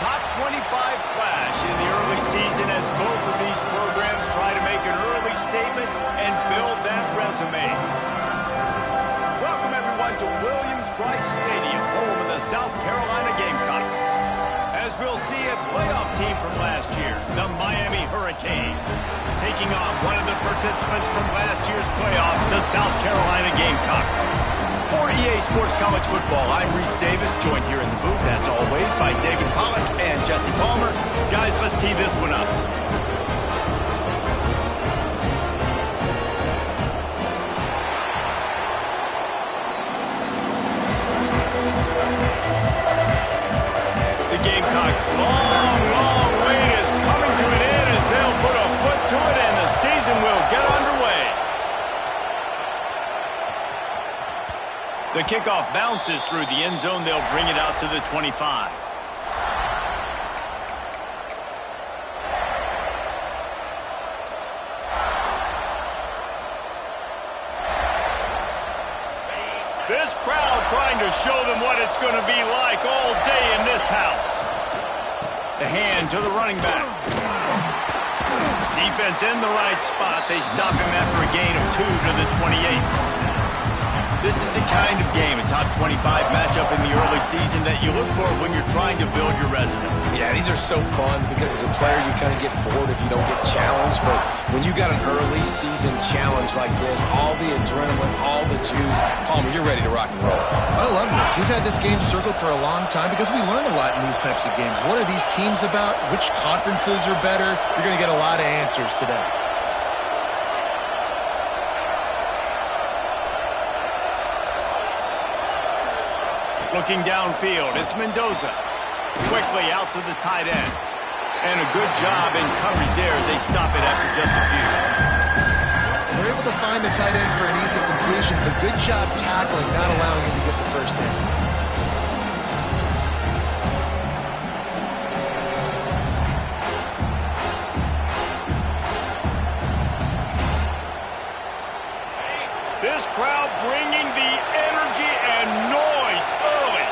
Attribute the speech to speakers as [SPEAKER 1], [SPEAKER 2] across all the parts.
[SPEAKER 1] top 25 clash in the early season as both of these programs try to make an early statement and build that resume. Welcome, everyone, to Williams-Brice Stadium, home of the South Carolina Gamecocks. As we'll see, a playoff team from last year, the Miami Hurricanes, taking on one of the participants from last year's playoff, the South Carolina Gamecocks. For EA Sports College Football, I'm Reese Davis, joined here in the booth, as always, by David Pollack and Jesse Palmer. Guys, let's tee this one up. The Gamecocks' long wait is coming to an end as they'll put a foot to it and the season will get underway. The kickoff bounces through the end zone. They'll bring it out to the 25. This crowd trying to show them what it's going to be like all day in this house. The hand to the running back. Defense in the right spot. They stop him after a gain of 2 to the 28. This is the kind of game, a top 25 matchup in the early season that you look for when you're trying to build your resume.
[SPEAKER 2] Yeah, these are so fun because as a player you kind of get bored if you don't get challenged, but when you got an early season challenge like this, all the adrenaline, all the juice, Palmer, you're ready to rock and roll.
[SPEAKER 3] I love this. We've had this game circled for a long time because we learn a lot in these types of games. What are these teams about? Which conferences are better? You're going to get a lot of answers today.
[SPEAKER 1] Looking downfield, it's Mendoza. Quickly out to the tight end. And a good job in coverage there as they stop it after just a few.
[SPEAKER 3] They're able to find the tight end for an easy completion, but good job tackling, not allowing him to get the first down.
[SPEAKER 1] This crowd bringing the energy and noise early.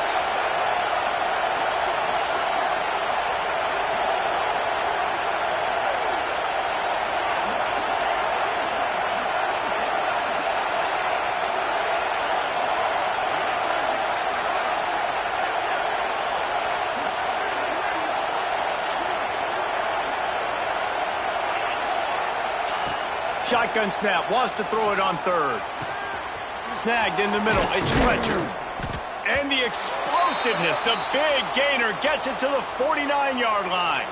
[SPEAKER 1] Shotgun snap, wants to throw it on third. Snagged in the middle, it's Fletcher. And the explosiveness, the big gainer gets it to the 49-yard line.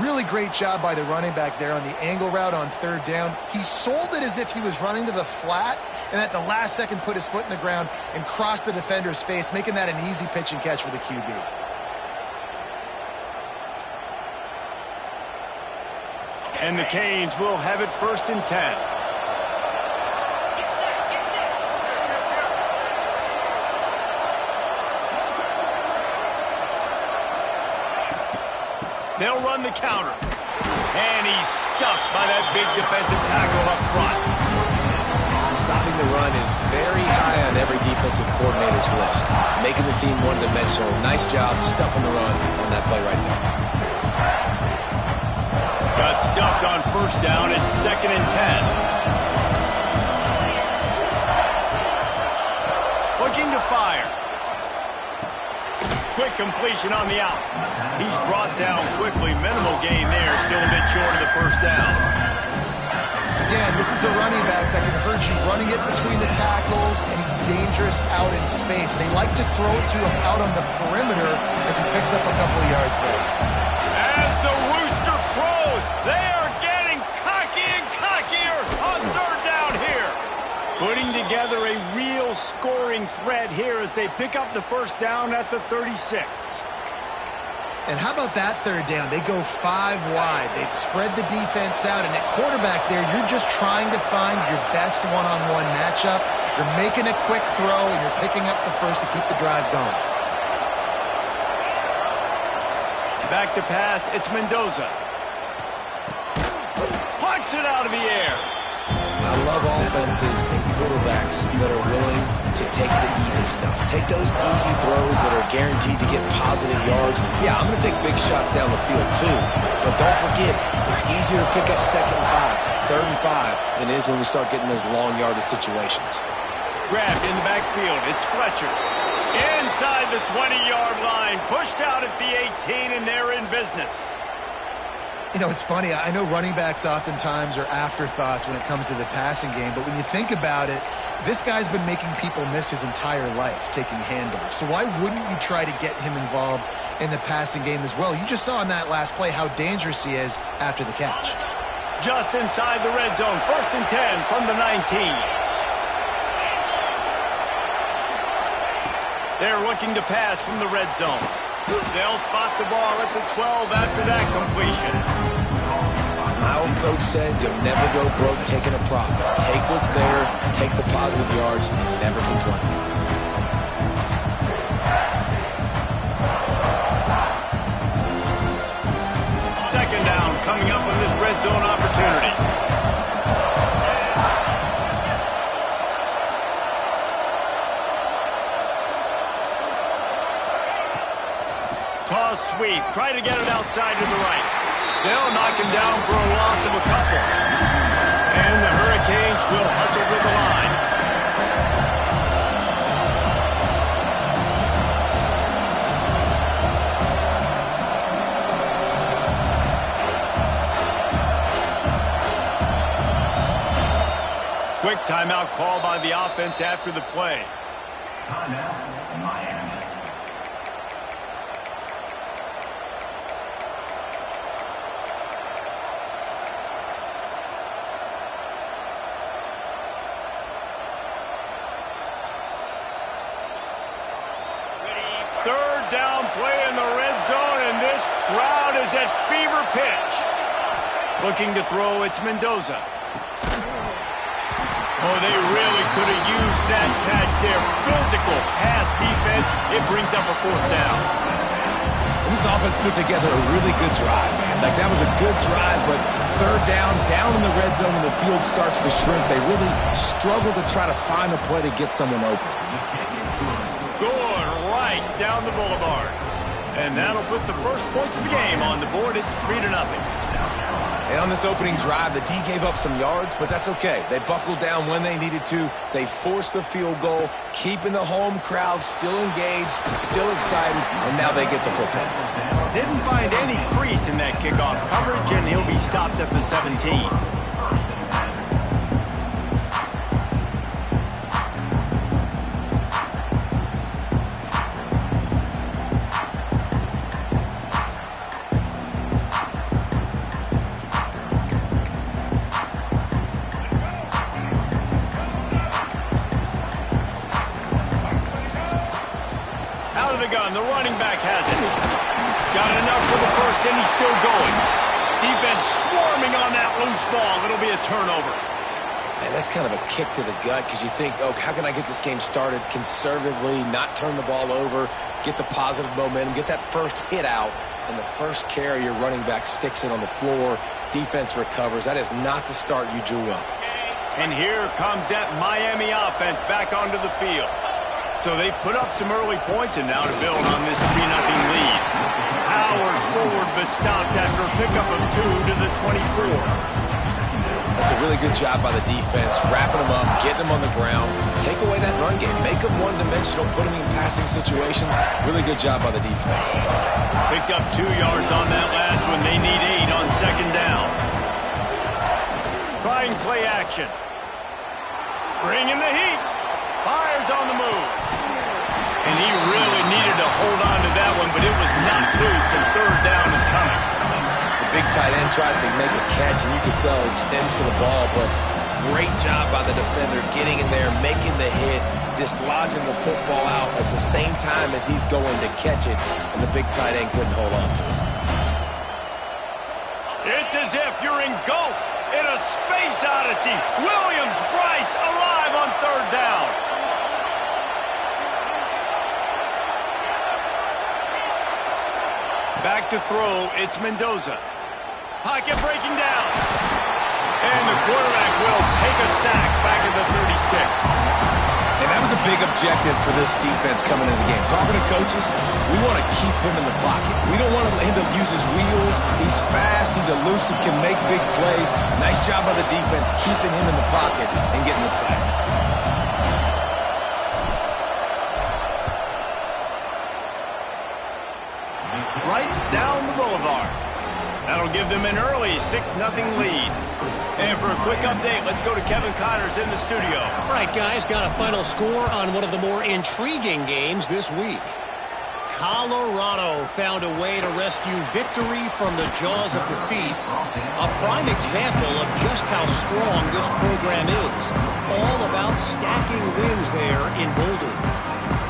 [SPEAKER 3] Really great job by the running back there on the angle route on third down. He sold it as if he was running to the flat, and at the last second put his foot in the ground and crossed the defender's face, making that an easy pitch and catch for the QB.
[SPEAKER 1] And the Canes will have it 1st and 10. They'll run the counter. And he's stuffed by that big defensive tackle up front.
[SPEAKER 2] Stopping the run is very high on every defensive coordinator's list. Making the team one-dimensional. Nice job stuffing the run on that play right there.
[SPEAKER 1] Got stuffed on 1st down. It's 2nd and 10. Looking to fire. Quick completion on the out. He's brought down quickly. Minimal gain there. Still a bit short of the 1st down.
[SPEAKER 3] Again, this is a running back that can hurt you running it between the tackles, and he's dangerous out in space. They like to throw it to him out on the perimeter as he picks up a couple of yards there.
[SPEAKER 1] As the rooster crows, they are getting cocky and cockier on 3rd down here. Putting together a real scoring threat here as they pick up the 1st down at the 36.
[SPEAKER 3] And how about that 3rd down? They go 5 wide. They'd spread the defense out, and at quarterback there, you're just trying to find your best one-on-one matchup. You're making a quick throw, and you're picking up the first to keep the drive going.
[SPEAKER 1] Back to pass, it's Mendoza. Punts it out of the air.
[SPEAKER 2] I love offenses and quarterbacks that are willing to take the easy stuff. Take those easy throws that are guaranteed to get positive yards. Yeah, I'm going to take big shots down the field too. But don't forget, it's easier to pick up 2nd and 5, 3rd and 5 than it is when we start getting those long yardage situations.
[SPEAKER 1] Grabbed in the backfield. It's Fletcher. Inside the 20-yard line. Pushed out at the 18, and they're in business.
[SPEAKER 3] You know, it's funny. I know running backs oftentimes are afterthoughts when it comes to the passing game, but when you think about it, this guy's been making people miss his entire life taking handoffs. So why wouldn't you try to get him involved in the passing game as well? You just saw in that last play how dangerous he is after the catch.
[SPEAKER 1] Just inside the red zone. 1st and 10 from the 19. They're looking to pass from the red zone. They'll spot the ball at the 12 after that completion.
[SPEAKER 2] My old coach said you'll never go broke taking a profit. Take what's there, take the positive yards, and never complain.
[SPEAKER 1] Second down coming up on this red zone opportunity. Toss sweep. Try to get it outside to the right. They'll knock him down for a loss of a couple. And the Hurricanes will hustle to the line. Quick timeout call by the offense after the play.
[SPEAKER 4] Timeout, Miami.
[SPEAKER 1] Third down play in the red zone, and this crowd is at fever pitch. Looking to throw, it's Mendoza. Oh, they really could have used that catch there. Physical pass defense. It brings up a 4th down.
[SPEAKER 2] And this offense put together a really good drive, man. Like, that was a good drive, but 3rd down in the red zone when the field starts to shrink, they really struggle to try to find a play to get someone open.
[SPEAKER 1] Going right down the boulevard. And that'll put the first points of the game on the board. It's 3-0.
[SPEAKER 2] And on this opening drive, the D gave up some yards, but that's okay. They buckled down when they needed to. They forced the field goal, keeping the home crowd still engaged, still excited, and now they get the football.
[SPEAKER 1] Didn't find any crease in that kickoff coverage, and he'll be stopped at the 17. The running back has it. Got enough for the first, and he's still going. Defense swarming on that loose ball. It'll be a turnover.
[SPEAKER 2] Man, that's kind of a kick to the gut because you think, oh, how can I get this game started conservatively, not turn the ball over, get the positive momentum, get that first hit out, and the first carry, your running back sticks it on the floor. Defense recovers. That is not the start you drew up.
[SPEAKER 1] And here comes that Miami offense back onto the field. So they've put up some early points, and now to build on this 3-0 lead. Powers forward, but stopped after a pickup of 2 to the 24.
[SPEAKER 2] That's a really good job by the defense, wrapping them up, getting them on the ground, take away that run game, make them one-dimensional, put them in passing situations. Really good job by the defense.
[SPEAKER 1] Picked up 2 yards on that last one. They need 8 on 2nd down. Trying play action. Bringing the heat. Fires on the move. And he really needed to hold on to that one, but it was knocked loose, and 3rd down is coming.
[SPEAKER 2] The big tight end tries to make a catch, and you can tell he extends for the ball, but great job by the defender getting in there, making the hit, dislodging the football out at the same time as he's going to catch it, and the big tight end couldn't hold on to it.
[SPEAKER 1] It's as if you're engulfed in a space odyssey. Williams-Brice alive on 3rd down. Back to throw, it's Mendoza. Pocket breaking down. And the quarterback will take a sack back at the 36.
[SPEAKER 2] And that was a big objective for this defense coming into the game. Talking to coaches, we want to keep him in the pocket. We don't want him to use his wheels. He's fast, he's elusive, can make big plays. Nice job by the defense keeping him in the pocket and getting the sack.
[SPEAKER 1] Right down the boulevard. That'll give them an early 6-0 lead. And for a quick update, let's go to Kevin Connors in the studio.
[SPEAKER 5] All right, guys, got a final score on one of the more intriguing games this week. Colorado found a way to rescue victory from the jaws of defeat. A prime example of just how strong this program is. All about stacking wins there in Boulder.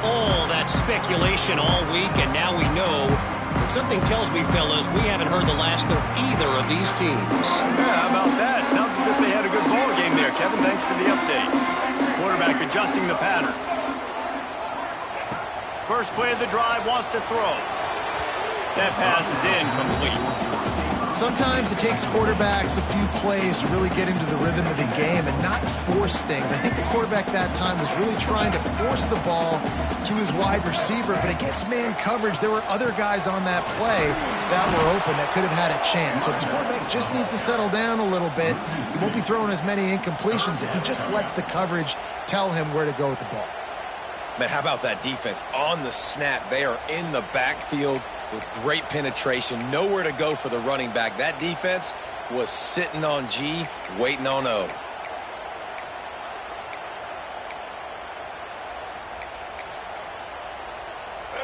[SPEAKER 5] All that speculation all week, and now we know. But something tells me, fellas, we haven't heard the last of either of these teams.
[SPEAKER 1] Yeah, how about that? Sounds as if they had a good ball game there, Kevin. Thanks for the update. Quarterback adjusting the pattern. First play of the drive, wants to throw. That pass is incomplete.
[SPEAKER 3] Sometimes it takes quarterbacks a few plays to really get into the rhythm of the game and not force things. I think the quarterback that time was really trying to force the ball to his wide receiver, but against man coverage, there were other guys on that play that were open that could have had a chance. So this quarterback just needs to settle down a little bit. He won't be throwing as many incompletions if he just lets the coverage tell him where to go with the ball.
[SPEAKER 2] Man, how about that defense? On the snap, they are in the backfield with great penetration. Nowhere to go for the running back. That defense was sitting on G, waiting on O.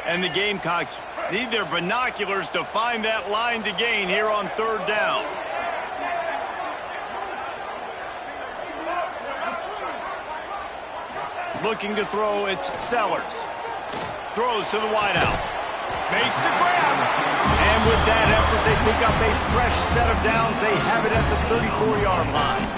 [SPEAKER 1] And the Gamecocks need their binoculars to find that line to gain here on third down. Looking to throw, it's Sellers. Throws to the wideout. Makes the grab. And with that effort, they pick up a fresh set of downs. They have it at the 34-yard line.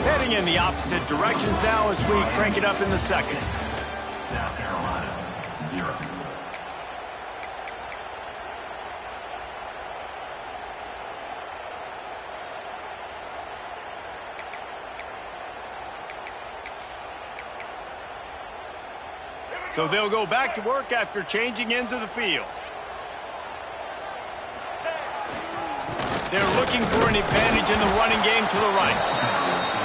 [SPEAKER 1] Heading in the opposite directions now as we crank it up in the second.
[SPEAKER 4] South Carolina, 0.
[SPEAKER 1] So they'll go back to work after changing into the field. They're looking for an advantage in the running game to the right.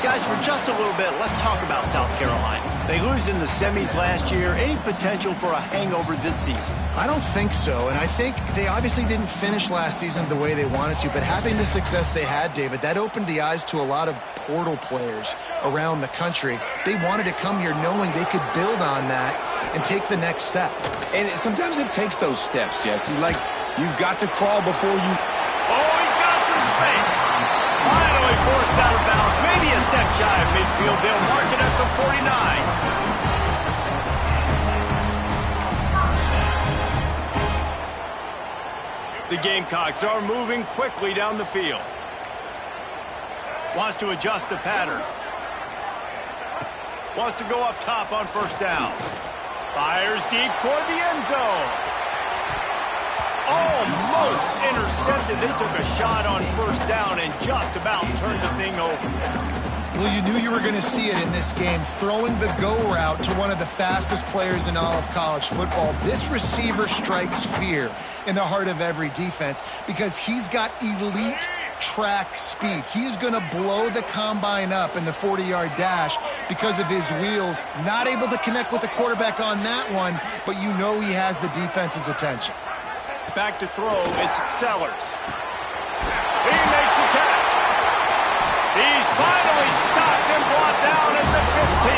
[SPEAKER 1] Guys, for just a little bit, let's talk about South Carolina. They lose in the semis last year. Any potential for a hangover this season?
[SPEAKER 3] I don't think so, and I think they obviously didn't finish last season the way they wanted to, but having the success they had, David, that opened the eyes to a lot of portal players around the country. They wanted to come here knowing they could build on that and take the next step.
[SPEAKER 2] And sometimes it takes those steps, Jesse. Like, you've got to crawl before you...
[SPEAKER 1] Oh, he's got some space. Finally forced out of bounds. Maybe a step shy of midfield. They'll mark it at the 49. The Gamecocks are moving quickly down the field. Wants to adjust the pattern. Wants to go up top on first down. Fires deep toward the end zone. Almost intercepted. They took a shot on first down and just about turned the thing over.
[SPEAKER 3] Well, you knew you were going to see it in this game, throwing the go route to one of the fastest players in all of college football. This receiver strikes fear in the heart of every defense because he's got elite track speed. He's going to blow the combine up in the 40-yard dash because of his wheels. Not able to connect with the quarterback on that one, but you know he has the defense's attention.
[SPEAKER 1] Back to throw, it's Sellers. He makes the catch. He's finally stopped and brought down at the 15.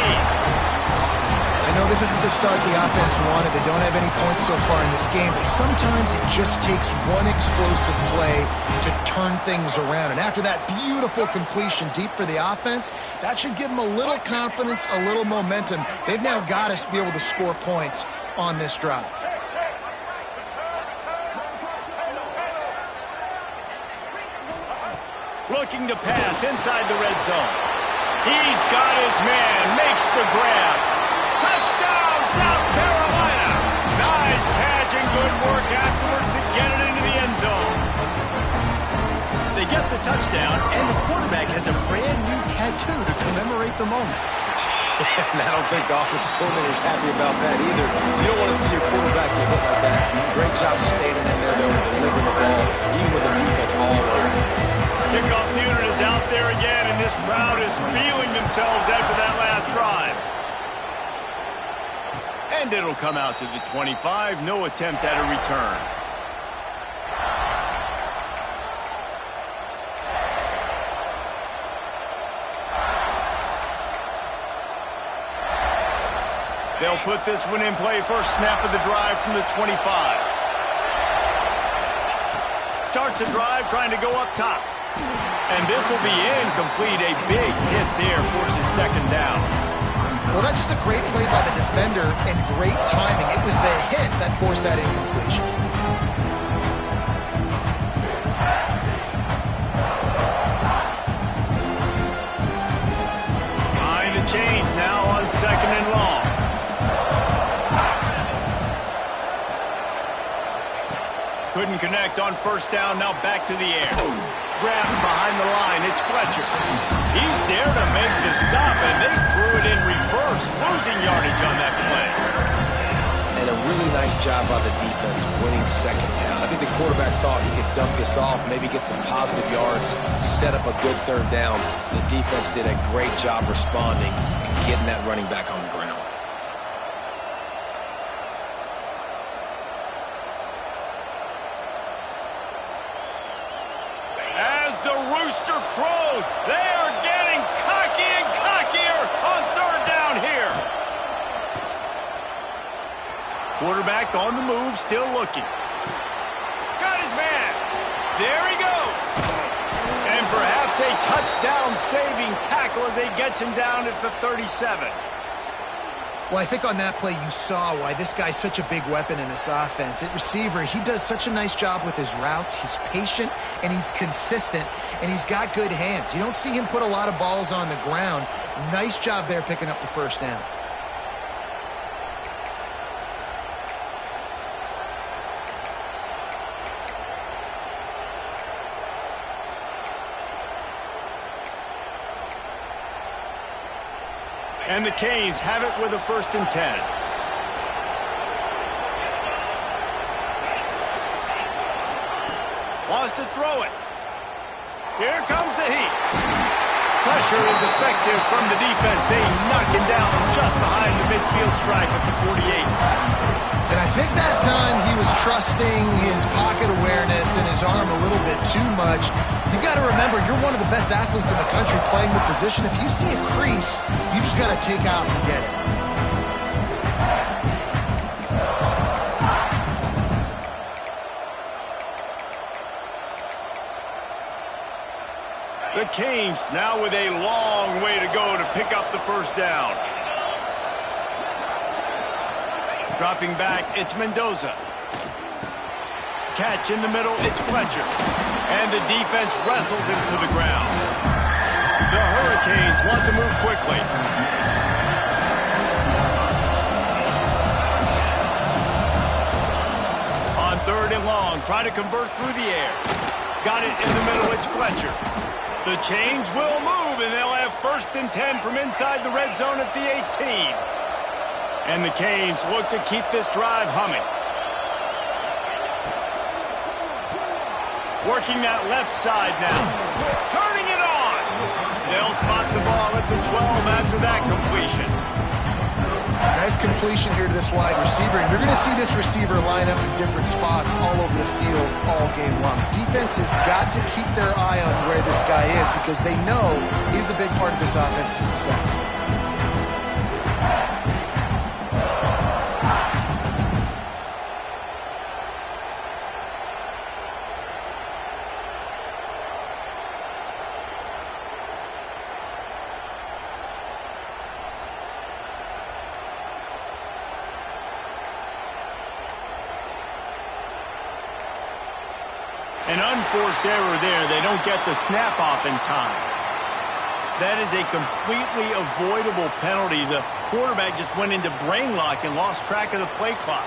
[SPEAKER 3] I know this isn't the start the offense wanted. They don't have any points so far in this game, but sometimes it just takes one explosive play to turn things around. And after that beautiful completion deep for the offense, that should give them a little confidence, a little momentum. They've now got to be able to score points on this drive.
[SPEAKER 1] Looking to pass inside the red zone. He's got his man, makes the grab. Touchdown, South Carolina! Nice catch and good work afterwards to get it into the end zone. They get the touchdown, and the quarterback has a brand new tattoo to commemorate the moment.
[SPEAKER 2] And I don't think the offensive coordinator is happy about that either. You don't want to see your quarterback get hit like that. Great job standing in there, though, and delivering the ball, even with the defense all over.
[SPEAKER 1] Kickoff unit is out there again, and this crowd is feeling themselves after that last drive. And it'll come out to the 25. No attempt at a return. They'll put this one in play. First snap of the drive from the 25. Starts a drive trying to go up top. And this will be incomplete. A big hit there forces second down.
[SPEAKER 3] Well, that's just a great play by the defender and great timing. It was the hit that forced that incompletion.
[SPEAKER 1] Behind the chains now on second and long. Couldn't connect on first down, now back to the air. Grabbed behind the line, it's Fletcher. He's there to make the stop, and they threw it in reverse, losing yardage on that play.
[SPEAKER 2] And a really nice job by the defense winning second down. I think the quarterback thought he could dump this off, maybe get some positive yards, set up a good third down. The defense did a great job responding and getting that running back on the ground.
[SPEAKER 1] Rooster crows. They are getting cocky and cockier on third down here. Quarterback on the move, still looking. Got his man. There he goes. And perhaps a touchdown-saving tackle as they get him down at the 37.
[SPEAKER 3] Well, I think on that play you saw why this guy's such a big weapon in this offense. At receiver, he does such a nice job with his routes. He's patient, and he's consistent, and he's got good hands. You don't see him put a lot of balls on the ground. Nice job there picking up the first down.
[SPEAKER 1] And the Canes have it with a 1st and 10. Wants to throw it. Here comes the heat. Pressure is effective from the defense. They knock him down just behind the midfield stripe at the 48.
[SPEAKER 3] And I think that time he was trusting his pocket awareness and his arm a little bit too much. You've got to remember, you're one of the best athletes in the country playing the position. If you see a crease, you just got to take off and get it.
[SPEAKER 1] The Canes now with a long way to go to pick up the first down. Dropping back, it's Mendoza. Catch in the middle, it's Fletcher. And the defense wrestles him to the ground. The Hurricanes want to move quickly. On 3rd and long, try to convert through the air. Got it in the middle, it's Fletcher. The change will move, and they'll have 1st and 10 from inside the red zone at the 18. And the Canes look to keep this drive humming. Working that left side now. Turning it on. They'll spot the ball at the 12 after that completion.
[SPEAKER 3] Nice completion here to this wide receiver. And you're going to see this receiver line up in different spots all over the field all game long. Defense has got to keep their eye on where this guy is because they know he's a big part of this offense's success.
[SPEAKER 1] An unforced error there. They don't get the snap off in time. That is a completely avoidable penalty. The quarterback just went into brain lock and lost track of the play clock.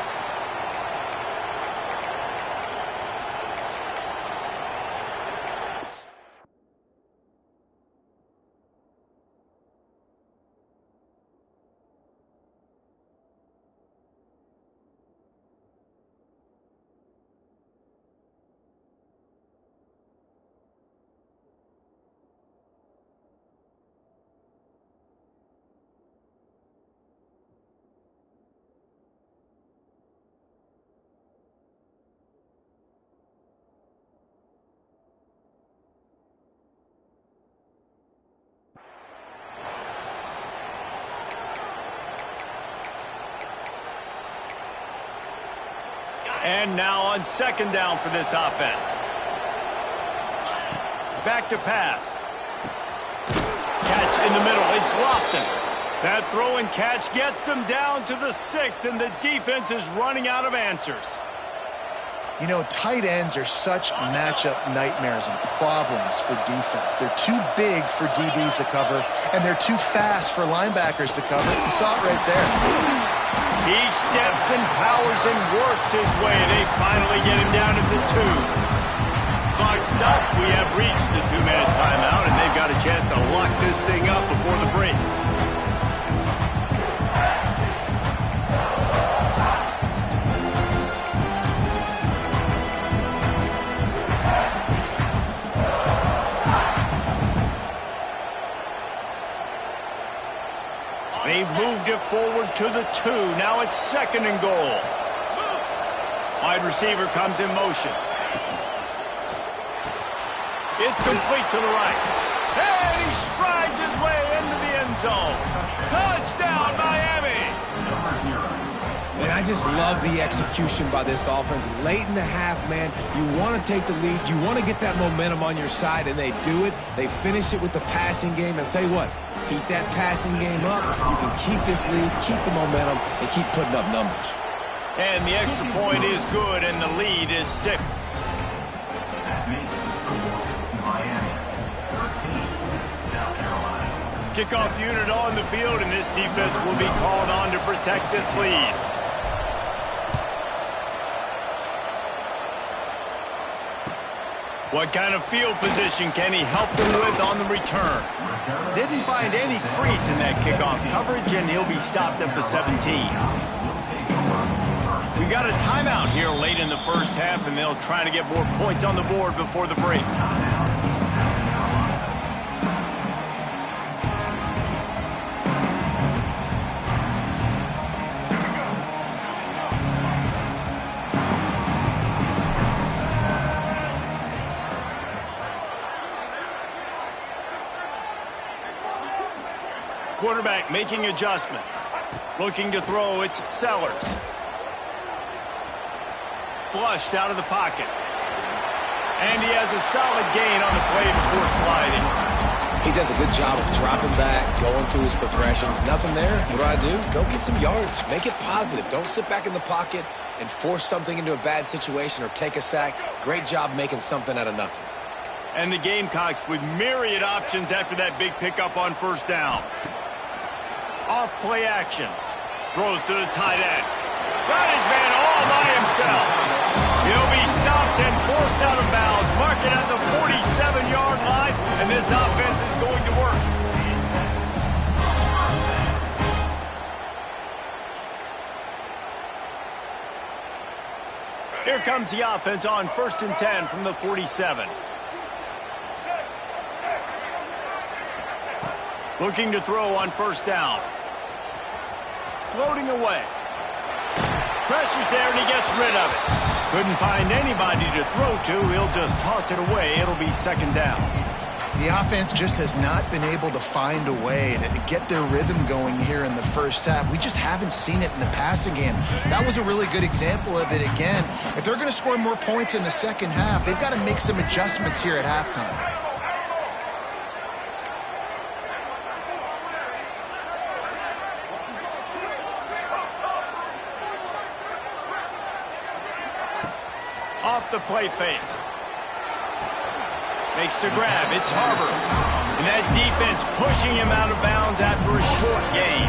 [SPEAKER 1] And now on second down for this offense. Back to pass. Catch in the middle. It's Lofton. That throw and catch gets them down to the 6, and the defense is running out of answers.
[SPEAKER 3] You know, tight ends are such matchup nightmares and problems for defense. They're too big for DBs to cover, and they're too fast for linebackers to cover. You saw it right there.
[SPEAKER 1] He steps and powers and works his way. They finally get him down at the 2. Clock stops. We have reached the 2-minute timeout, and they've got a chance to lock this thing up before the break. They've moved it forward to the 2. Now it's second and goal. Wide receiver comes in motion. It's complete to the right. And he strides his way into the end zone. Touchdown, Miami!
[SPEAKER 2] Man, I just love the execution by this offense. Late in the half, man, you want to take the lead. You want to get that momentum on your side, and they do it. They finish it with the passing game. And I'll tell you what, keep that passing game up. You can keep this lead, keep the momentum, and keep putting up numbers.
[SPEAKER 1] And the extra point is good, and the lead is 6.
[SPEAKER 4] That makes the score Miami 13, South Carolina.
[SPEAKER 1] Kickoff unit on the field, and this defense will be called on to protect this lead. What kind of field position can he help them with on the return? Didn't find any crease in that kickoff coverage, and he'll be stopped at the 17. We got a timeout here late in the first half, and they'll try to get more points on the board before the break. Quarterback making adjustments. Looking to throw, it's Sellers. Flushed out of the pocket. And he has a solid gain on the play before sliding.
[SPEAKER 2] He does a good job of dropping back, going through his progressions. Nothing there. What do? Go get some yards. Make it positive. Don't sit back in the pocket and force something into a bad situation or take a sack. Great job making something out of nothing.
[SPEAKER 1] And the Gamecocks with myriad options after that big pickup on first down. Off play action. Throws to the tight end. Got his man all by himself. He'll be stopped and forced out of bounds. Mark it at the 47-yard line, and this offense is going to work. Here comes the offense on 1st and 10 from the 47. Looking to throw on first down. Floating away. Pressure's there, and he gets rid of it. Couldn't find anybody to throw to. He'll just toss it away. It'll be second down.
[SPEAKER 3] The offense just has not been able to find a way to get their rhythm going here in the first half. We just haven't seen it in the passing game. That was a really good example of it again. If they're going to score more points in the second half, they've got to make some adjustments here at halftime.
[SPEAKER 1] Off the play fake. Makes the grab. It's Harbor. And that defense pushing him out of bounds after a short gain.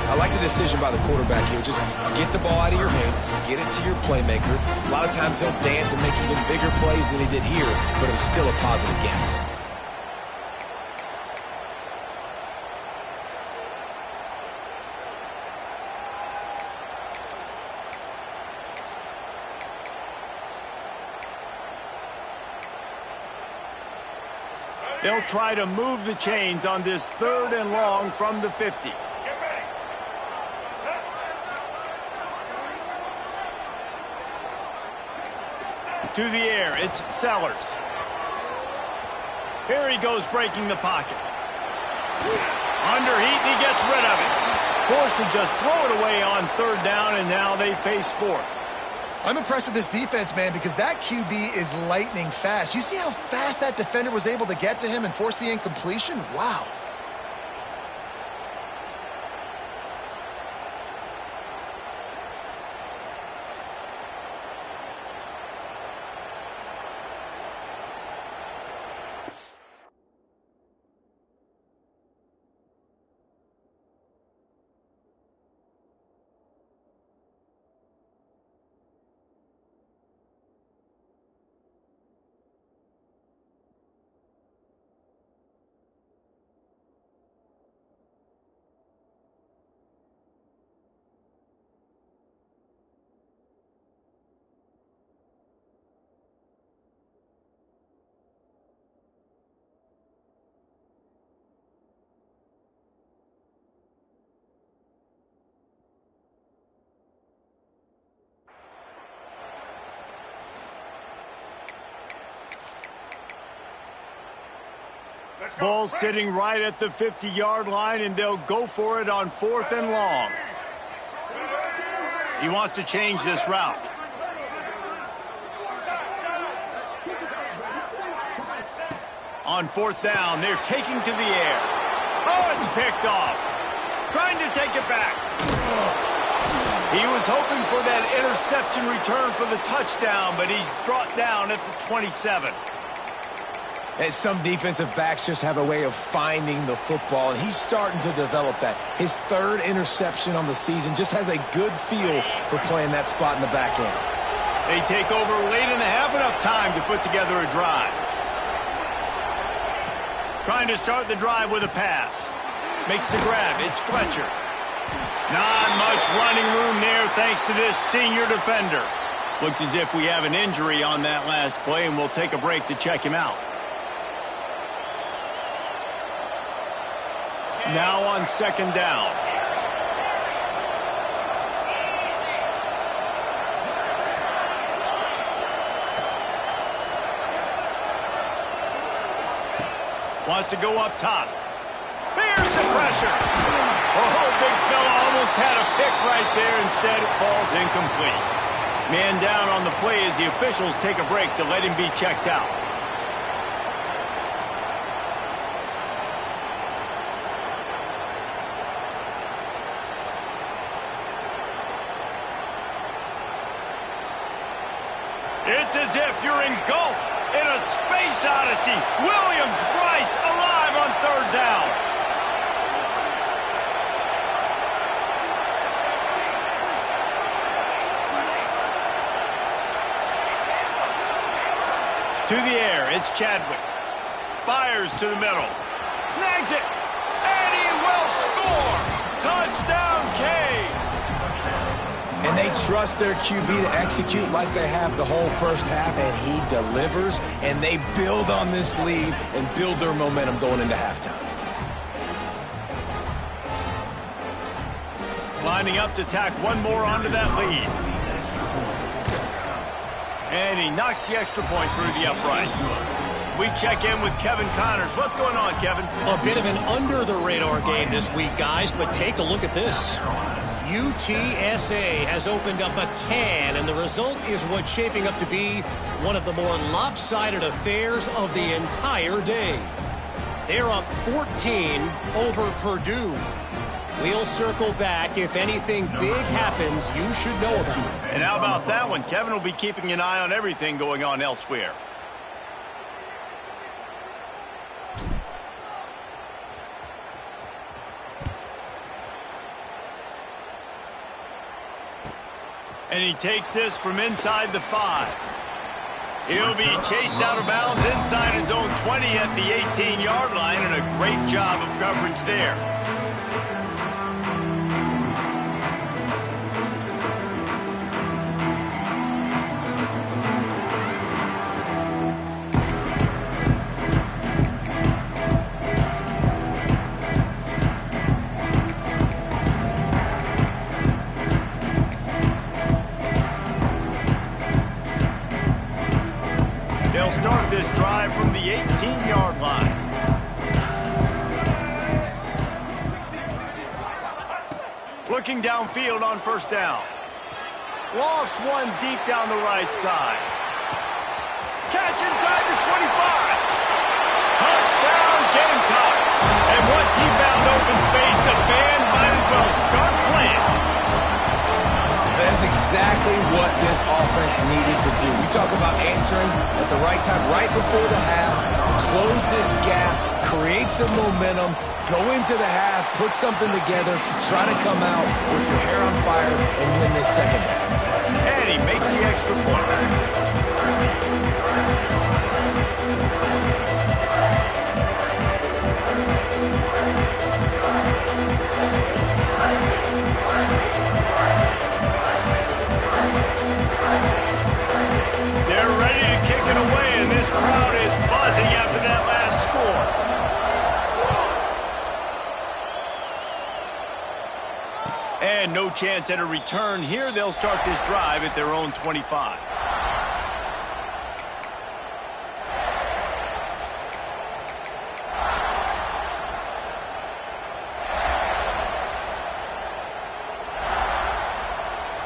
[SPEAKER 2] I like the decision by the quarterback here. Just get the ball out of your hands, get it to your playmaker. A lot of times he'll dance and make even bigger plays than he did here, but it was still a positive game.
[SPEAKER 1] They'll try to move the chains on this 3rd and long from the 50. To the air, it's Sellers. Here he goes breaking the pocket. Under heat, and he gets rid of it. Forced to just throw it away on 3rd down, and now they face 4th.
[SPEAKER 3] I'm impressed with this defense, man, because that QB is lightning fast. You see how fast that defender was able to get to him and force the incompletion? Wow.
[SPEAKER 1] Ball sitting right at the 50-yard line, and they'll go for it on 4th and long. He wants to change this route. On 4th down, they're taking to the air. Oh, it's picked off. Trying to take it back. He was hoping for that interception return for the touchdown, but he's brought down at the 27.
[SPEAKER 2] And some defensive backs just have a way of finding the football, and he's starting to develop that. His 3rd interception on the season, just has a good feel for playing that spot in the back end.
[SPEAKER 1] They take over late and have enough time to put together a drive. Trying to start the drive with a pass. Makes the grab. It's Fletcher. Not much running room there thanks to this senior defender. Looks as if we have an injury on that last play, and we'll take a break to check him out. Now on 2nd down. Wants to go up top. There's the pressure. Oh, big fella almost had a pick right there. Instead, it falls incomplete. Man down on the play as the officials take a break to let him be checked out. It's as if you're engulfed in a space odyssey. Williams, Bryce, alive on 3rd down. To the air, it's Chadwick. Fires to the middle. Snags it. And he will score. Touchdown, Canes.
[SPEAKER 2] And they trust their QB to execute like they have the whole first half, and he delivers, and they build on this lead and build their momentum going into halftime.
[SPEAKER 1] Lining up to tack one more onto that lead. And he knocks the extra point through the uprights. We check in with Kevin Connors. What's going on, Kevin?
[SPEAKER 5] A bit of an under-the-radar game this week, guys, but take a look at this. UTSA has opened up a can, and the result is what's shaping up to be one of the more lopsided affairs of the entire day. They're up 14 over Purdue. We'll circle back. If anything big happens, you should know about it.
[SPEAKER 1] And how about that one? Kevin will be keeping an eye on everything going on elsewhere. And he takes this from inside the 5. He'll be chased out of bounds inside his own 20 at the 18-yard line, and a great job of coverage there. They'll start this drive from the 18-yard line. Looking downfield on first down. Lost one deep down the right side. Catch inside the 25. Touchdown, Gamecocks. And once he found open space, the band might as well start playing.
[SPEAKER 2] That's exactly what this offense needed to do. We talk about answering at the right time, right before the half, close this gap, create some momentum, go into the half, put something together, try to come out with your hair on fire and win this second half.
[SPEAKER 1] And he makes the extra point. They're ready to kick it away, and this crowd is buzzing after that last score. And no chance at a return here. They'll start this drive at their own 25.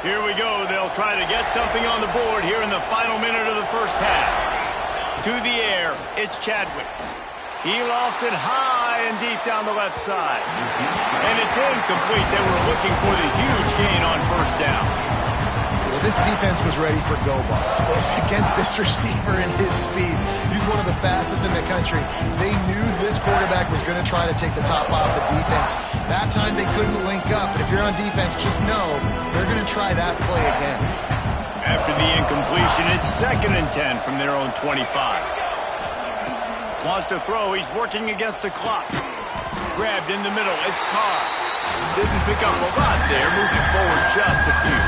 [SPEAKER 1] Here we go. They'll try to get something on the board here in the final minute of the first half. To the air, it's Chadwick. He lofts it high and deep down the left side. And it's incomplete. They were looking for the huge gain on first down.
[SPEAKER 3] Well, this defense was ready for go balls. Against this receiver and his speed, he's one of the fastest in the country. They knew this quarterback was going to try to take the top off the defense. That time they couldn't link up, but if you're on defense, just know they're going to try that play again.
[SPEAKER 1] After the incompletion, it's 2nd and 10 from their own 25. Wants to throw. He's working against the clock. Grabbed in the middle. It's Carr. Didn't pick up a lot there. Moving forward just a few.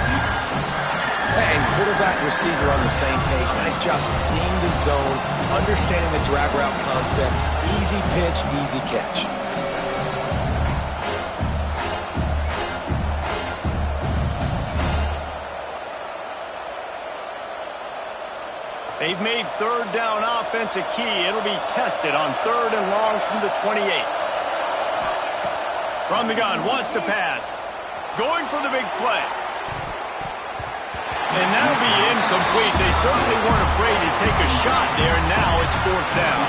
[SPEAKER 2] And quarterback receiver on the same page. Nice job seeing the zone, understanding the drag route concept. Easy pitch, easy catch.
[SPEAKER 1] They've made third down offense a key. It'll be tested on 3rd and long from the 28. From the gun, wants to pass. Going for the big play. And that'll be incomplete. They certainly weren't afraid to take a shot there. Now it's 4th down.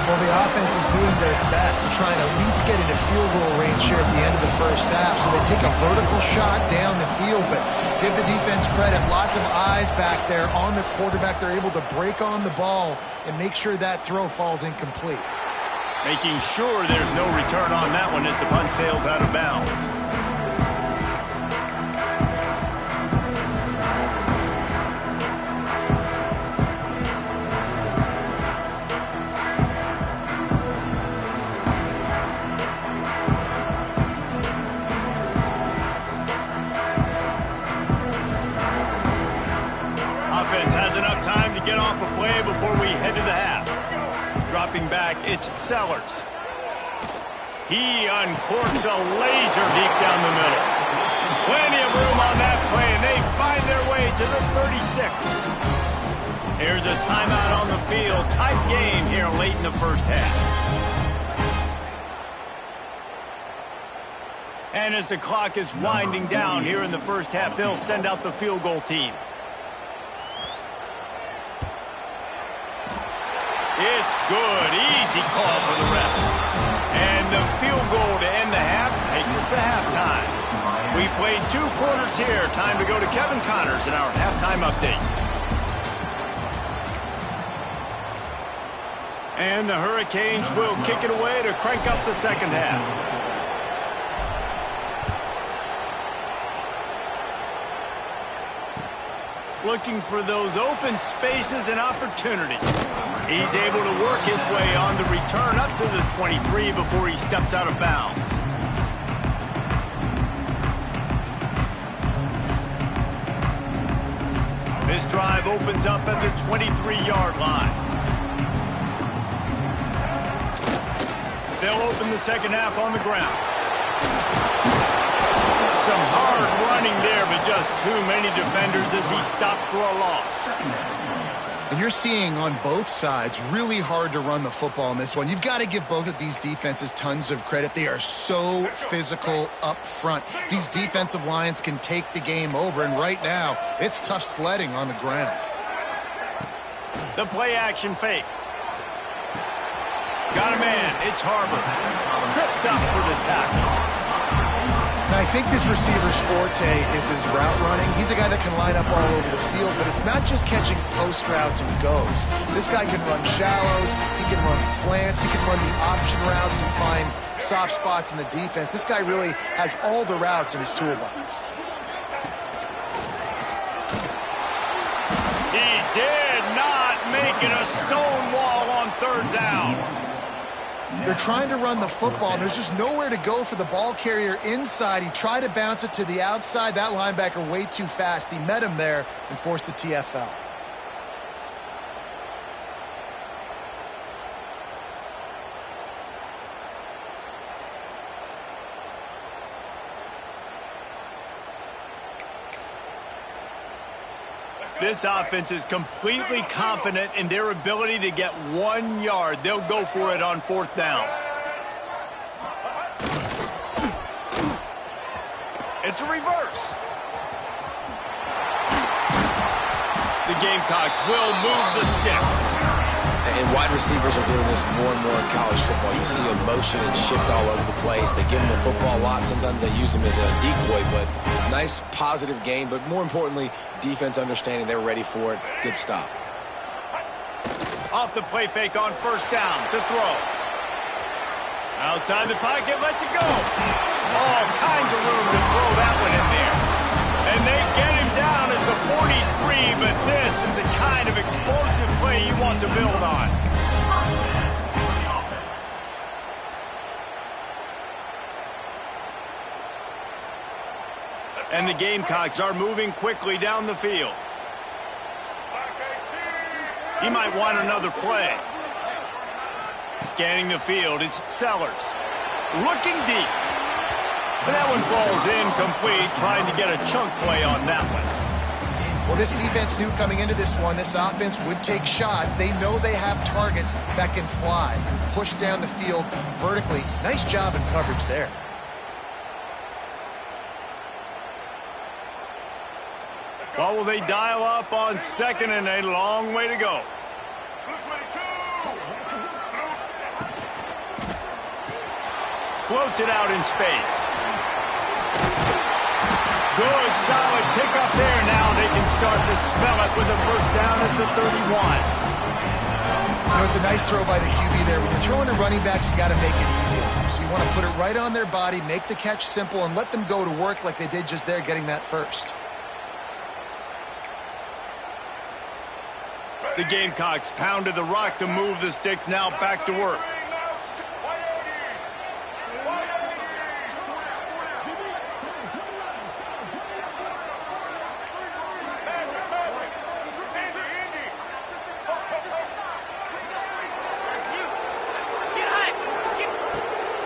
[SPEAKER 3] Well, the offense is doing their best to try and at least get into field goal range here at the end of the first half. So they take a vertical shot down the field, but give the defense credit. Lots of eyes back there on the quarterback. They're able to break on the ball and make sure that throw falls incomplete.
[SPEAKER 1] Making sure there's no return on that one as the punt sails out of bounds. Get off a play before we head to the half. Dropping back, it's Sellers. He uncorks a laser deep down the middle. Plenty of room on that play, and they find their way to the 36. Here's a timeout on the field. Tight game here late in the first half. And as the clock is winding down here in the first half, they'll send out the field goal team. It's good. Easy call for the refs. And the field goal to end the half takes us to halftime. We've played 2 quarters here. Time to go to Kevin Connors in our halftime update. And the Hurricanes will kick it away to crank up the second half. looking for those open spaces and opportunity. He's able to work his way on the return up to the 23 before he steps out of bounds. This drive opens up at the 23-yard line. They'll open the second half on the ground. Some hard running there, but just too many defenders as he stopped for a loss.
[SPEAKER 3] And you're seeing on both sides really hard to run the football in this one. You've got to give both of these defenses tons of credit. They are so physical up front. These defensive lines can take the game over, and right now, it's tough sledding on the ground.
[SPEAKER 1] The play-action fake. Got a man. It's Harbor. Tripped up for the tackle.
[SPEAKER 3] Now, I think this receiver's forte is his route running. He's a guy that can line up all over the field, but it's not just catching post routes and goes. This guy can run shallows, he can run slants, he can run the option routes and find soft spots in the defense. This guy really has all the routes in his toolbox.
[SPEAKER 1] He did not make it a stone wall on third down.
[SPEAKER 3] They're trying to run the football, and there's just nowhere to go for the ball carrier inside. He tried to bounce it to the outside. That linebacker way too fast. He met him there and forced the TFL.
[SPEAKER 1] This offense is completely confident in their ability to get 1 yard. They'll go for it on fourth down. It's a reverse. The Gamecocks will move the sticks.
[SPEAKER 2] And wide receivers are doing this more and more in college football. You see them motion and shift all over the place. They give them the football a lot. Sometimes they use them as a decoy, but nice positive game. But more importantly, defense understanding they're ready for it. Good stop.
[SPEAKER 1] Off the play fake on first down to throw. Outside the pocket, lets it go. All kinds of room to throw that one in there. And they get him down at the 43, but this is the kind of explosive play you want to build on. And the Gamecocks are moving quickly down the field. He might want another play. Scanning the field, it's Sellers. Looking deep. But that one falls incomplete, trying to get a chunk play on that one.
[SPEAKER 3] Well, this defense knew coming into this one, this offense would take shots. They know they have targets that can fly and push down the field vertically. Nice job in coverage there.
[SPEAKER 1] Well, will they dial up on second and a long way to go? Floats it out in space. Good, solid pickup there. Now they can start to smell it with a first down at the 31.
[SPEAKER 3] You know, it's a nice throw by the QB there. When you're throwing to running backs, you got to make it easy on them. So you want to put it right on their body, make the catch simple, and let them go to work like they did just there, getting that first.
[SPEAKER 1] The Gamecocks pounded the rock to move the sticks, now back to work.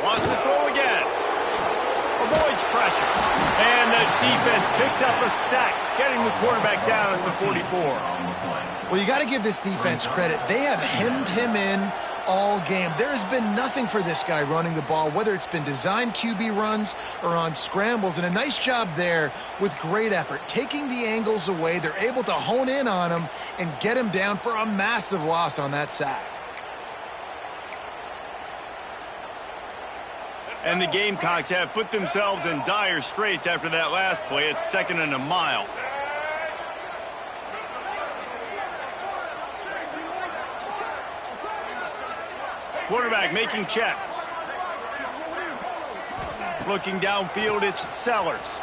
[SPEAKER 1] Wants to throw again. Avoids pressure. And the defense picks up a sack, getting the quarterback down at the 44.
[SPEAKER 3] Well, you got to give this defense credit. They have hemmed him in all game. There has been nothing for this guy running the ball, whether it's been designed QB runs or on scrambles, and a nice job there with great effort. Taking the angles away, they're able to hone in on him and get him down for a massive loss on that sack.
[SPEAKER 1] And the Gamecocks have put themselves in dire straits after that last play. It's second and a mile. Quarterback making checks. Looking downfield, it's Sellers.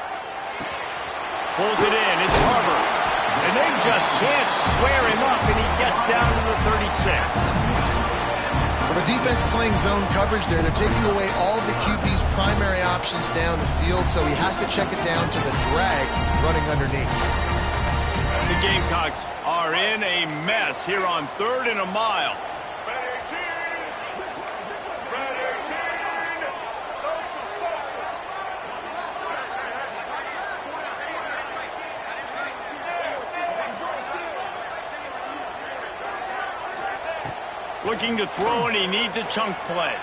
[SPEAKER 1] Pulls it in, it's Harbor. And they just can't square him up, and he gets down to the 36.
[SPEAKER 3] Well, the defense playing zone coverage there. They're taking away all of the QB's primary options down the field, so he has to check it down to the drag running underneath.
[SPEAKER 1] The Gamecocks are in a mess here on 3rd and a mile. Looking to throw, and he needs a chunk play.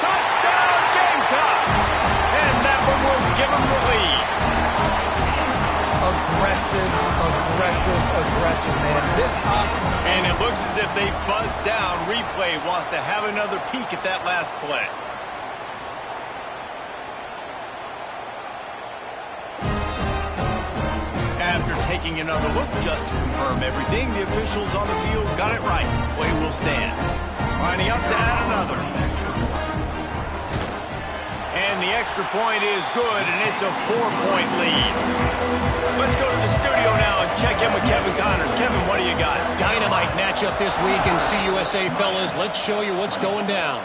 [SPEAKER 1] Touchdown, Gamecocks! And that one will give him the lead. Aggressive, man. This offense. And it looks as if they buzzed down. Replay wants to have another peek at that last play. After taking another look just to confirm everything, the officials on the field got it right. Play will stand. Lining up to add another. And the extra point is good, and it's a 4-point lead. Let's go to the studio now and check in with Kevin Connors. Kevin, what do you got?
[SPEAKER 5] Dynamite matchup this week in CUSA, fellas. Let's show you what's going down.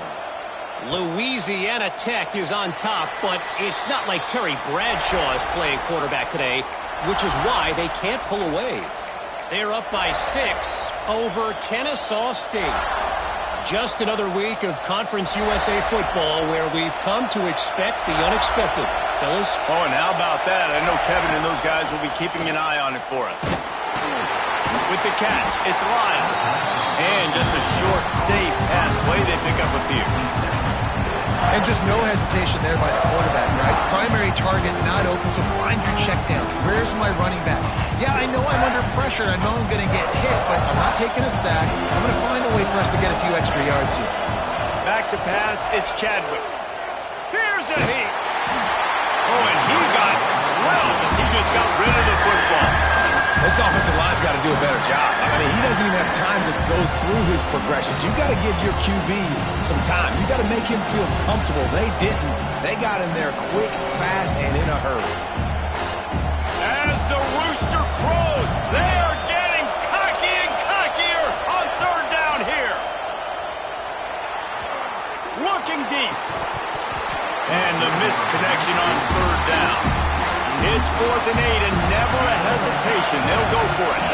[SPEAKER 5] Louisiana Tech is on top, but it's not like Terry Bradshaw is playing quarterback today, which is why they can't pull away. They're up by 6 over Kennesaw State. Just another week of Conference USA football where we've come to expect the unexpected. Fellas?
[SPEAKER 1] Oh, and how about that? I know Kevin and those guys will be keeping an eye on it for us. With the catch, it's Lyle. And just a short, safe pass play. They pick up a few.
[SPEAKER 3] And just no hesitation there by the quarterback, right? Primary target not open, so find your check down. Where's my running back? Yeah, I know I'm under pressure. I know I'm going to get hit, but I'm not taking a sack. I'm going to find a way for us to get a few extra yards here.
[SPEAKER 1] Back to pass, it's Chadwick. Here's a heat. Oh, and he got drilled as he just got rid of the football.
[SPEAKER 2] This offensive line's got to do a better job. I mean, he doesn't even have time to go through his progressions. You got to give your QB some time. You got to make him feel comfortable. They didn't. They got in there quick, fast, and in a hurry.
[SPEAKER 1] As the rooster crows, they are getting cocky and cockier on 3rd down here. Looking deep. And the missed connection on 3rd down. It's 4th and 8, and never a hesitation. They'll go for it.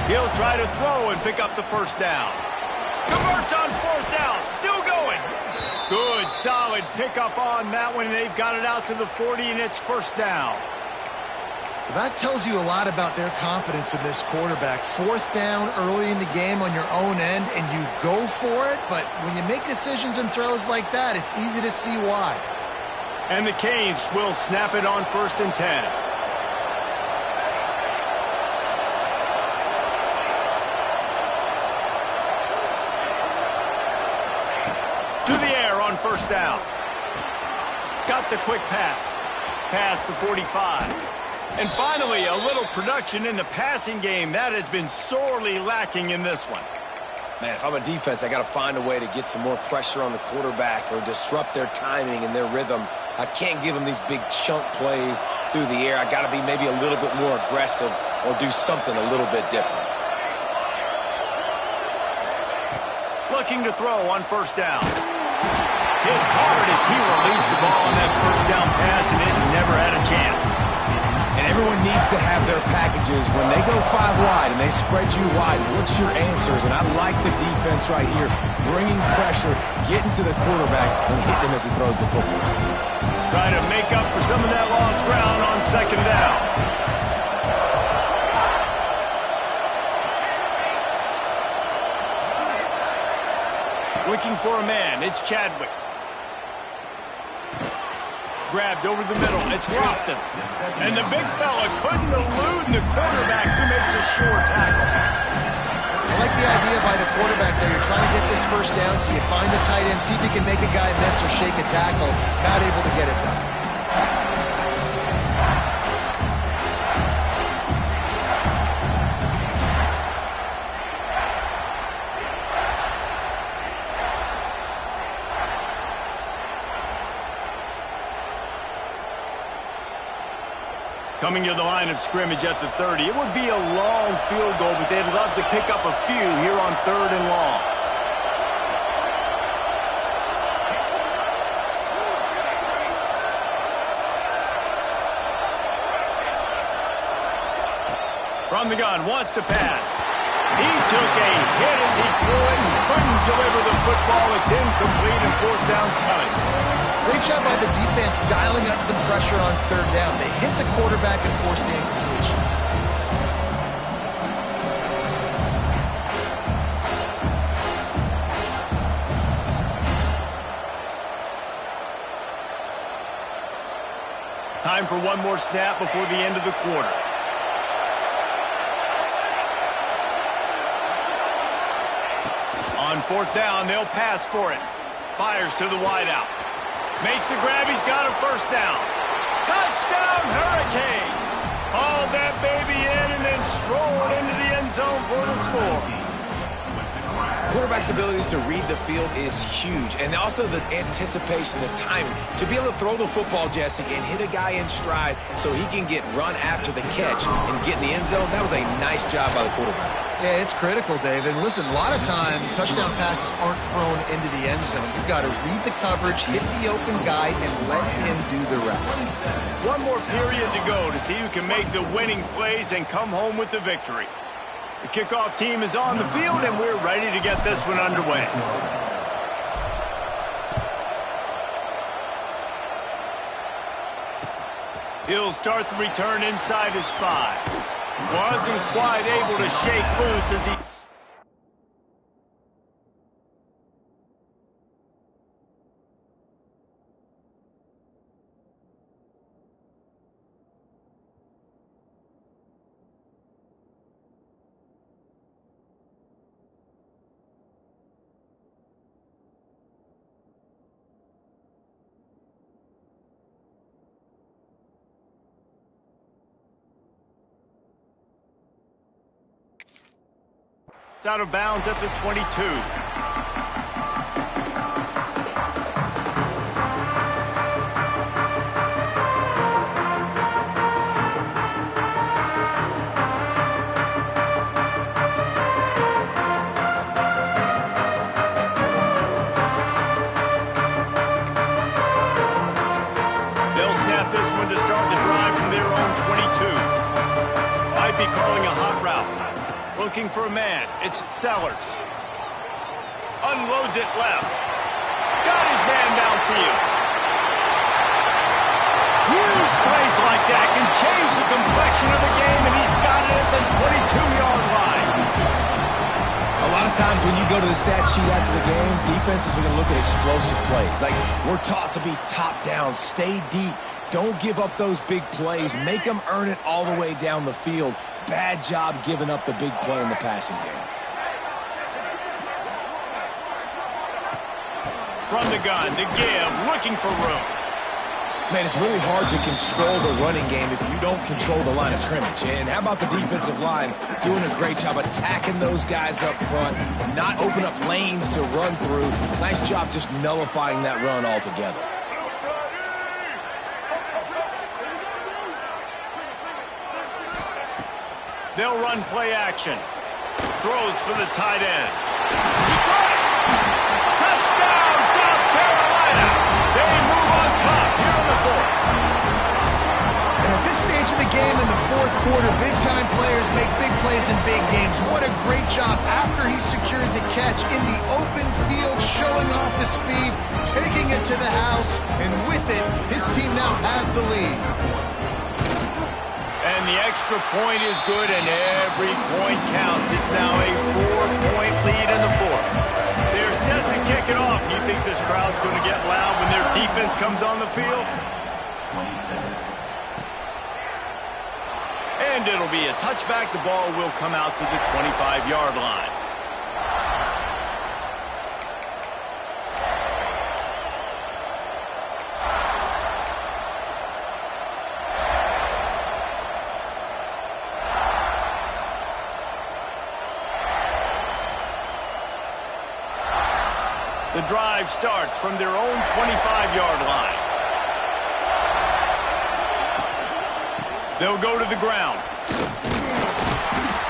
[SPEAKER 1] He'll try to throw and pick up the 1st down. Converts on 4th down. Still going. Good, solid pickup on that one. They've got it out to the 40, and it's 1st down.
[SPEAKER 3] That tells you a lot about their confidence in this quarterback. 4th down early in the game on your own end, and you go for it, but when you make decisions and throws like that, it's easy to see why.
[SPEAKER 1] And the Canes will snap it on 1st and 10. To the air on 1st down. Got the quick pass. Past the 45. And finally, a little production in the passing game. That has been sorely lacking in this one.
[SPEAKER 2] Man, if I'm a defense, I got to find a way to get some more pressure on the quarterback or disrupt their timing and their rhythm. I can't give them these big chunk plays through the air. I got to be maybe a little bit more aggressive or do something a little bit different.
[SPEAKER 1] Looking to throw on 1st down. Hit hard as he released the ball on that 1st down pass, and it never had a chance.
[SPEAKER 2] And everyone needs to have their packages. When they go 5 wide and they spread you wide, what's your answers? And I like the defense right here, bringing pressure, getting to the quarterback, and hitting him as he throws the football.
[SPEAKER 1] Try to make up for some of that lost ground on 2nd down. Looking for a man, it's Chadwick. Grabbed over the middle, it's Crofton. And the big fella couldn't elude the quarterback who makes a sure tackle.
[SPEAKER 3] I like the idea by the quarterback there. You're trying to get this 1st down, so you find the tight end, see if you can make a guy miss or shake a tackle. Not able to get it done.
[SPEAKER 1] Coming to the line of scrimmage at the 30. It would be a long field goal, but they'd love to pick up a few here on 3rd and long. From the gun, wants to pass. He took a hit as he threw it and couldn't deliver the football. It's incomplete and 4th down's coming.
[SPEAKER 3] Great job by the defense dialing up some pressure on 3rd down. They hit the quarterback and forced the incompletion.
[SPEAKER 1] Time for one more snap before the end of the quarter. On 4th down, they'll pass for it. Fires to the wideout. Makes the grab. He's got a 1st down. Touchdown, Hurricanes! Hauled that baby in and then strolled into the end zone for the score.
[SPEAKER 2] Quarterback's abilities to read the field is huge, and also the anticipation, the timing. To be able to throw the football, Jesse, and hit a guy in stride so he can get run after the catch and get in the end zone, that was a nice job by the quarterback.
[SPEAKER 3] Yeah, it's critical, Dave. And listen, a lot of times touchdown passes aren't thrown into the end zone. You've got to read the coverage, hit the open guy, and let him do the rest.
[SPEAKER 1] One more period to go to see who can make the winning plays and come home with the victory. The kickoff team is on the field, and we're ready to get this one underway. He'll start the return inside his 5. Wasn't quite able to shake loose as he... It's out of bounds at the 22. They'll snap this one to start the drive from their own 22. Might be calling a hot route. Looking for a man. It's Sellers. Unloads it left. Got his man downfield. Huge plays like that can change the complexion of the game, and he's got it at the 22-yard line.
[SPEAKER 2] A lot of times when you go to the stat sheet after the game, defenses are going to look at explosive plays. Like, we're taught to be top down, stay deep, don't give up those big plays, make them earn it all the way down the field. Bad job giving up the big play in the passing game.
[SPEAKER 1] From the gun, to give, looking for room.
[SPEAKER 2] Man, it's really hard to control the running game if you don't control the line of scrimmage. And how about the defensive line doing a great job attacking those guys up front, not open up lanes to run through. Nice job just nullifying that run altogether.
[SPEAKER 1] They'll run play action. Throws for the tight end. He caught it! Touchdown, South Carolina! They move on top here in the 4th.
[SPEAKER 3] And at this stage of the game in the 4th quarter, big-time players make big plays in big games. What a great job after he secured the catch in the open field, showing off the speed, taking it to the house, and with it, his team now has the lead.
[SPEAKER 1] And the extra point is good, and every point counts. It's now a 4-point lead in the 4th. They're set to kick it off. You think this crowd's going to get loud when their defense comes on the field?
[SPEAKER 4] 27.
[SPEAKER 1] And it'll be a touchback. The ball will come out to the 25-yard line. The drive starts from their own 25-yard line. They'll go to the ground.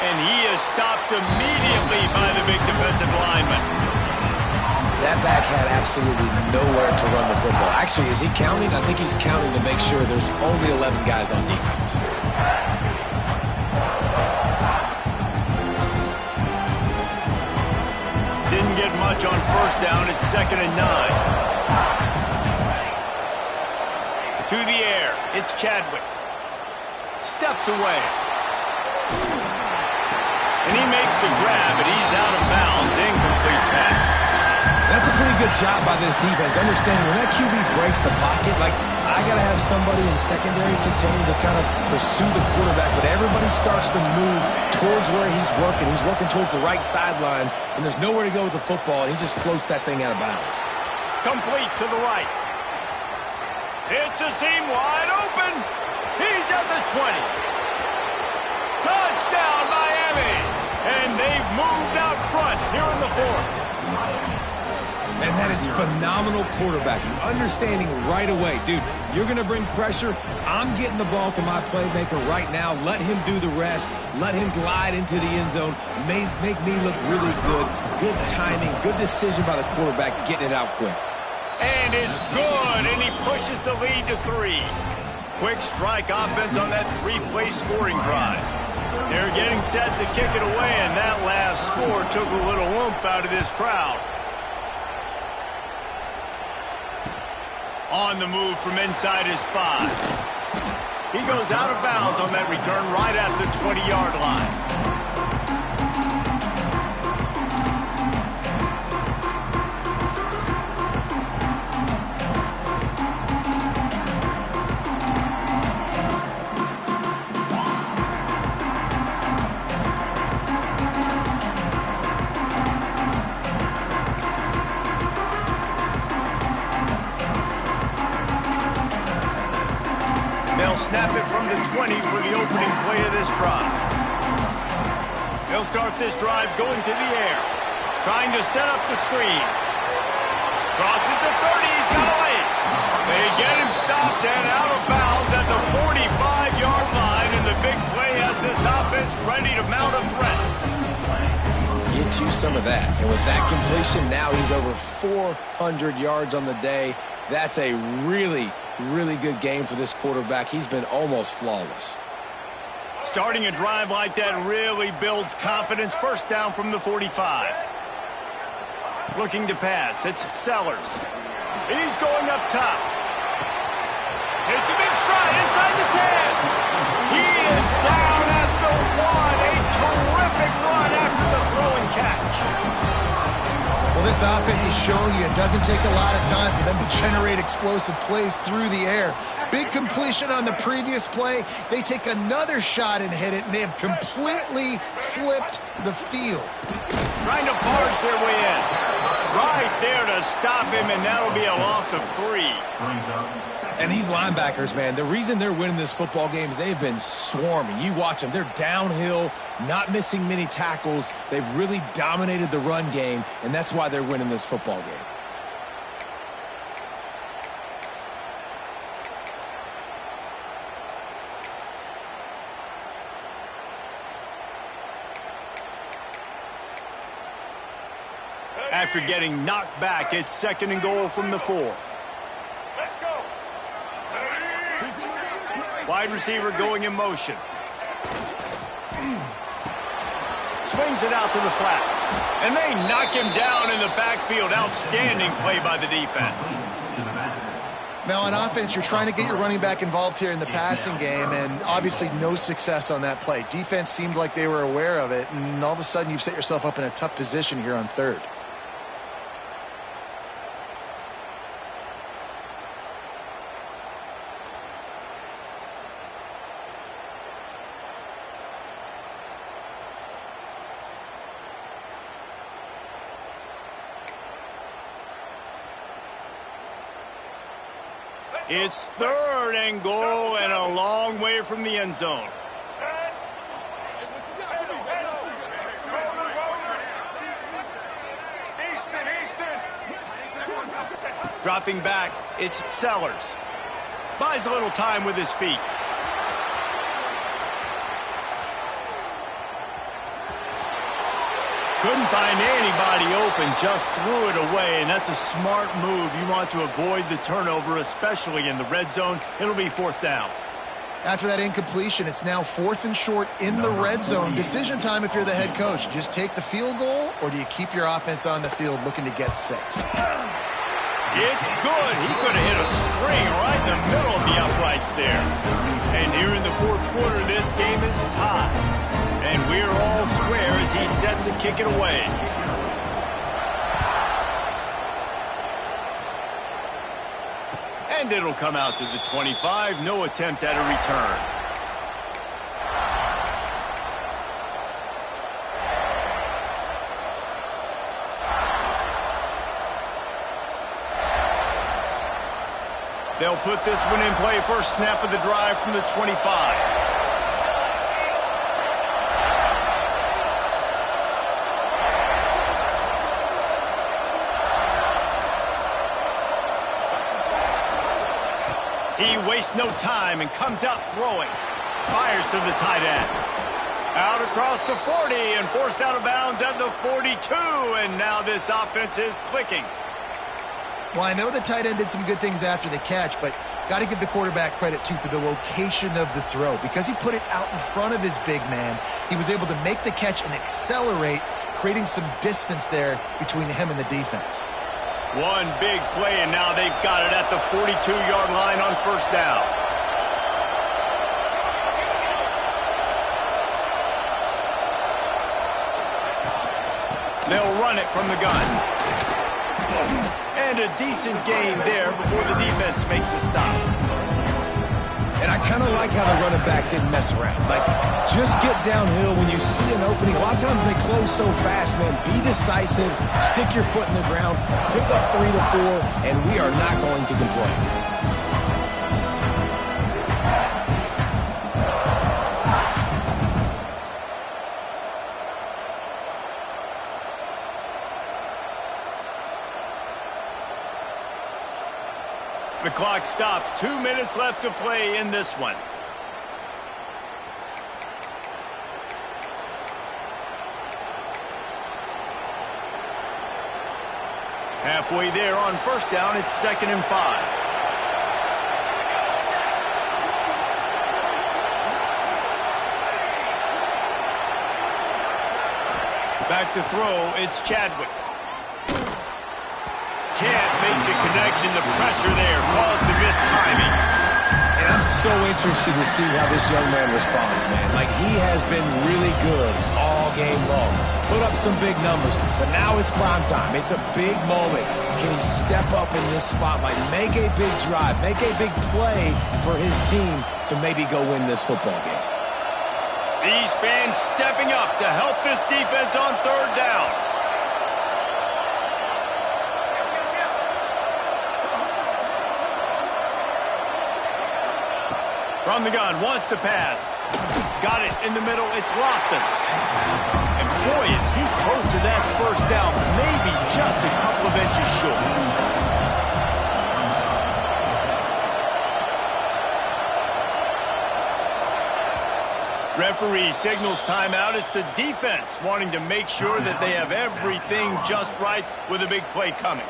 [SPEAKER 1] And he is stopped immediately by the big defensive lineman.
[SPEAKER 2] That back had absolutely nowhere to run the football. Actually, is he counting? I think he's counting to make sure there's only 11 guys on defense.
[SPEAKER 1] Didn't get much on first down. It's 2nd and 9. To the air. It's Chadwick. Steps away. And he makes the grab, but he's out of bounds. Incomplete pass.
[SPEAKER 2] That's a pretty good job by this defense, understanding when that QB breaks the pocket, like, I got to have somebody in secondary continue to kind of pursue the quarterback, but everybody starts to move towards where he's working. He's working towards the right sidelines, and there's nowhere to go with the football, and he just floats that thing out of bounds.
[SPEAKER 1] Complete to the right. It's a seam wide open. He's at the 20. Touchdown, Miami. And they've moved out front here in the 4th.
[SPEAKER 2] And that is phenomenal quarterbacking, understanding right away. Dude, you're going to bring pressure. I'm getting the ball to my playmaker right now. Let him do the rest. Let him glide into the end zone. Make me look really good. Good timing, good decision by the quarterback, getting it out quick.
[SPEAKER 1] And it's good, and he pushes the lead to 3. Quick strike offense on that 3-play scoring drive. They're getting set to kick it away, and that last score took a little oomph out of this crowd. On the move from inside his 5. He goes out of bounds on that return right at the 20-yard line. Snap it from the 20 for the opening play of this drive. They'll start this drive going to the air, trying to set up the screen. Crosses the 30, he's got away. They get him stopped and out of bounds at the 45-yard line, and the big play has this offense ready to mount a threat.
[SPEAKER 2] Get you some of that. And with that completion, now he's over 400 yards on the day. That's a really good game for this quarterback. He's been almost flawless.
[SPEAKER 1] Starting a drive like that really builds confidence. First down from the 45. Looking to pass. It's Sellers. He's going up top. It's a big stride inside the 10. He is down at the 1. A terrific run after the throw and catch.
[SPEAKER 3] Well, this offense is showing you it doesn't take a lot of time for them to generate explosive plays through the air. Big completion on the previous play. They take another shot and hit it, and they have completely flipped the field.
[SPEAKER 1] Trying to barge their way in. Right there to stop him, and that'll be a loss of 3.
[SPEAKER 2] And these linebackers, man, the reason they're winning this football game is they've been swarming. You watch them. They're downhill, not missing many tackles. They've really dominated the run game, and that's why they're winning this football game.
[SPEAKER 1] After getting knocked back, it's 2nd and goal from the 4. Let's go. Wide receiver going in motion. Swings it out to the flat. And they knock him down in the backfield. Outstanding play by the defense.
[SPEAKER 3] Now, on offense, you're trying to get your running back involved here in the passing game, and obviously no success on that play. Defense seemed like they were aware of it, and all of a sudden you've set yourself up in a tough position here on 3rd.
[SPEAKER 1] It's 3rd and goal and a long way from the end zone. Dropping back, it's Sellers. Buys a little time with his feet. Couldn't find anybody open, just threw it away, and that's a smart move. You want to avoid the turnover, especially in the red zone. It'll be 4th down.
[SPEAKER 3] After that incompletion, it's now 4th and short in the red zone. Decision time if you're the head coach. Just take the field goal, or do you keep your offense on the field looking to get 6?
[SPEAKER 1] It's good. He could have hit a string right in the middle of the uprights there. And here in the 4th quarter, this game is tied. And we're all square as he's set to kick it away. And it'll come out to the 25. No attempt at a return. They'll put this one in play. First snap of the drive from the 25. He wastes no time and comes out throwing. Fires to the tight end. Out across the 40 and forced out of bounds at the 42. And now this offense is clicking.
[SPEAKER 3] Well, I know the tight end did some good things after the catch, but got to give the quarterback credit, too, for the location of the throw. Because he put it out in front of his big man, he was able to make the catch and accelerate, creating some distance there between him and the defense.
[SPEAKER 1] One big play, and now they've got it at the 42-yard line on first down. They'll run it from the gun. And a decent gain there before the defense makes a stop.
[SPEAKER 2] And I kind of like how the running back didn't mess around. Like, just get downhill when you see an opening. A lot of times they close so fast, man. Be decisive, stick your foot in the ground, pick up 3 to 4, and we are not going to complain.
[SPEAKER 1] The clock stops. 2 minutes left to play in this one. Halfway there on first down, it's 2nd and 5. Back to throw, it's Chadwick. Can't make the connection. The pressure there caused the missed timing.
[SPEAKER 2] And I'm so interested to see how this young man responds, man. Like, he has been really good all game long. Put up some big numbers, but now it's prime time. It's a big moment. Can he step up in this spotlight, make a big drive, make a big play for his team to maybe go win this football game?
[SPEAKER 1] These fans stepping up to help this defense on third down. From the gun, wants to pass. Got it in the middle, it's Lofton. And boy, is he close to that first down, maybe just a couple of inches short. Referee signals timeout. It's the defense wanting to make sure that they have everything just right with a big play coming.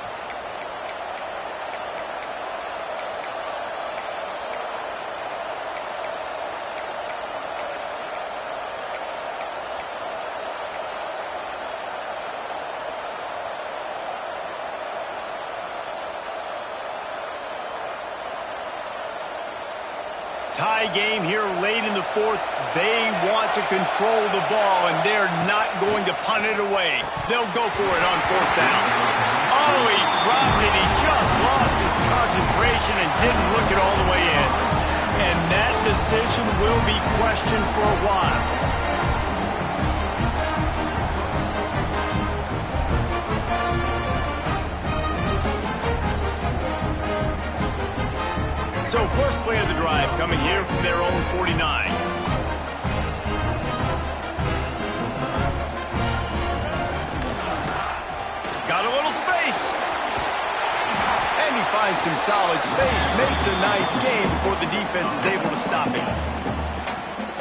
[SPEAKER 1] Tie game here late in the 4th. They want to control the ball, and they're not going to punt it away. They'll go for it on 4th down. Oh, he dropped it. He just lost his concentration and didn't look it all the way in. And that decision will be questioned for a while. So first play of the drive coming here from their own 49. Got a little space. And he finds some solid space. Makes a nice game before the defense is able to stop him.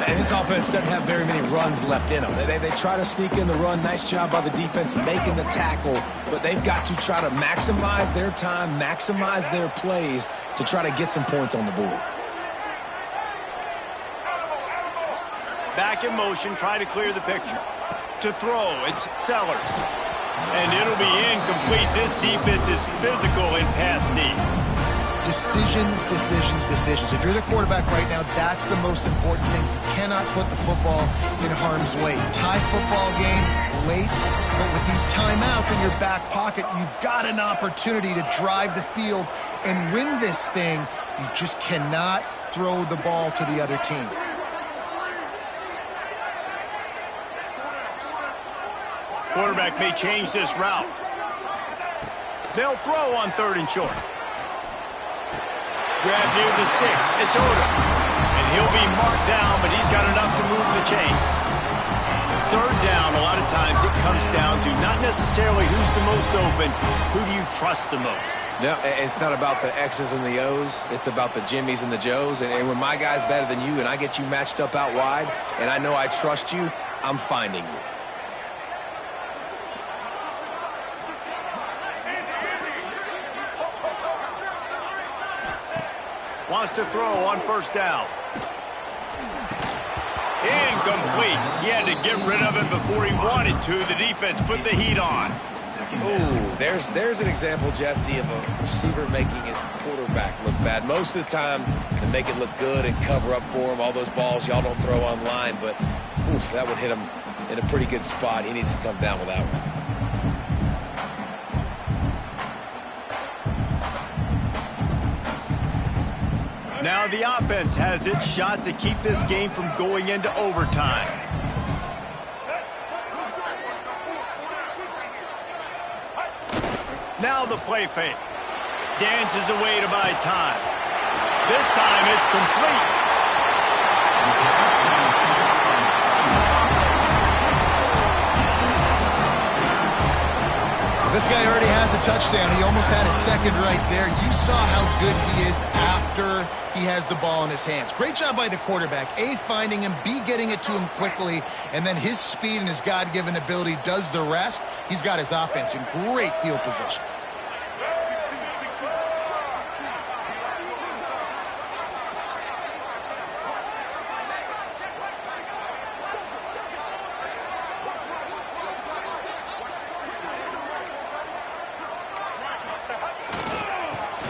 [SPEAKER 2] And this offense doesn't have very many runs left in them. They try to sneak in the run. Nice job by the defense making the tackle. But they've got to try to maximize their time, maximize their plays to try to get some points on the board.
[SPEAKER 1] Back in motion, try to clear the picture. To throw, it's Sellers. And it'll be incomplete. This defense is physical in pass deep.
[SPEAKER 3] Decisions, decisions, decisions. If you're the quarterback right now, that's the most important thing. You cannot put the football in harm's way. Tie football game late, but with these timeouts in your back pocket, you've got an opportunity to drive the field and win this thing. You just cannot throw the ball to the other team.
[SPEAKER 1] Quarterback may change this route. They'll throw on 3rd and short. Grab near the sticks. It's Odom. And he'll be marked down, but he's got enough to move the chains. 3rd down, a lot of times it comes down to not necessarily who's the most open, who do you trust the most?
[SPEAKER 2] No, it's not about the X's and the O's. It's about the Jimmies and the Joes. And when my guy's better than you and I get you matched up out wide and I know I trust you, I'm finding you.
[SPEAKER 1] Wants to throw on 1st down. Incomplete. He had to get rid of it before he wanted to. The defense put the heat on.
[SPEAKER 2] Ooh, there's an example, Jesse, of a receiver making his quarterback look bad. Most of the time, they make it look good and cover up for him. All those balls y'all don't throw online, but oof, that would hit him in a pretty good spot. He needs to come down with that one.
[SPEAKER 1] Now the offense has its shot to keep this game from going into overtime. Now the play fake. Dances away to buy time. This time it's complete.
[SPEAKER 3] This guy already has a touchdown. He almost had a second right there. You saw how good he is after he has the ball in his hands. Great job by the quarterback. A, finding him, B, getting it to him quickly, and then his speed and his God-given ability does the rest. He's got his offense in great field position.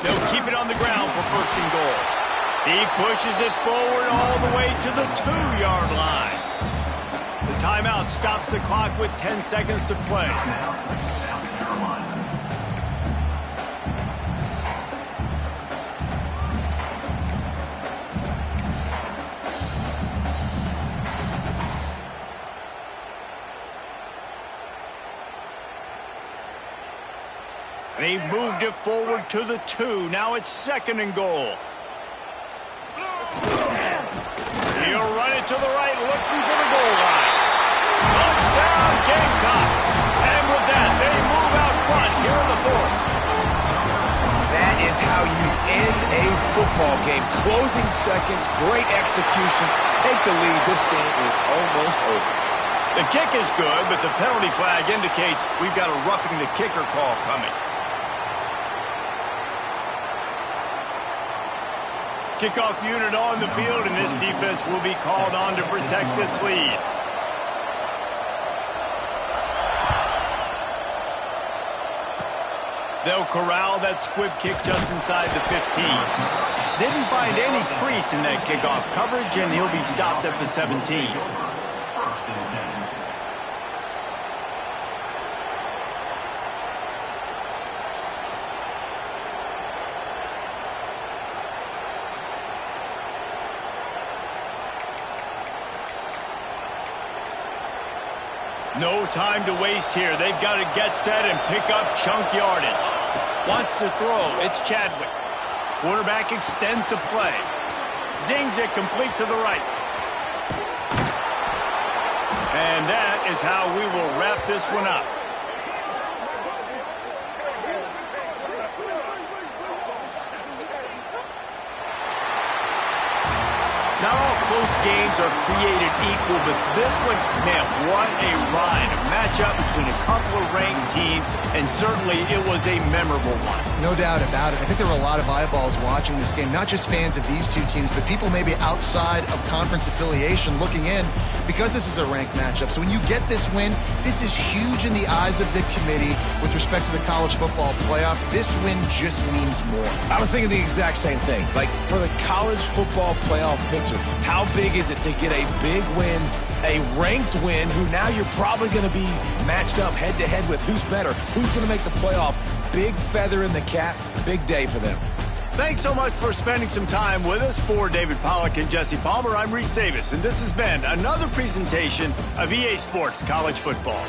[SPEAKER 1] They'll keep it on the ground for 1st and goal. He pushes it forward all the way to the 2-yard line. The timeout stops the clock with 10 seconds to play.
[SPEAKER 4] South Carolina.
[SPEAKER 1] They've moved it forward to the 2. Now it's 2nd and goal. He'll run it to the right, looking for the goal line. Touchdown, Gamecocks. And with that, they move out front here in the 4th.
[SPEAKER 2] That is how you end a football game. Closing seconds, great execution. Take the lead. This game is almost over.
[SPEAKER 1] The kick is good, but the penalty flag indicates we've got a roughing the kicker call coming. Kickoff unit on the field, and this defense will be called on to protect this lead. They'll corral that squib kick just inside the 15. Didn't find any crease in that kickoff coverage, and he'll be stopped at the 17. No time to waste here. They've got to get set and pick up chunk yardage. Wants to throw. It's Chadwick. Quarterback extends the play. Zings it complete to the right. And that is how we will wrap this one up. Now all close games are created equal, but this one, man, what a ride. A matchup between a couple of ranked teams, and certainly it was a memorable one.
[SPEAKER 3] No doubt about it. I think there were a lot of eyeballs watching this game, not just fans of these two teams, but people maybe outside of conference affiliation looking in because this is a ranked matchup. So when you get this win, this is huge in the eyes of the committee with respect to the college football playoff. This win just means more.
[SPEAKER 2] I was thinking the exact same thing. Like, for the college football playoff picture, how big is it to get a big win, a ranked win, who now you're probably going to be matched up head-to-head with who's better, who's going to make the playoff. Big feather in the cap, big day for them.
[SPEAKER 1] Thanks so much for spending some time with us. For David Pollack and Jesse Palmer, I'm Reese Davis, and this has been another presentation of EA Sports College Football.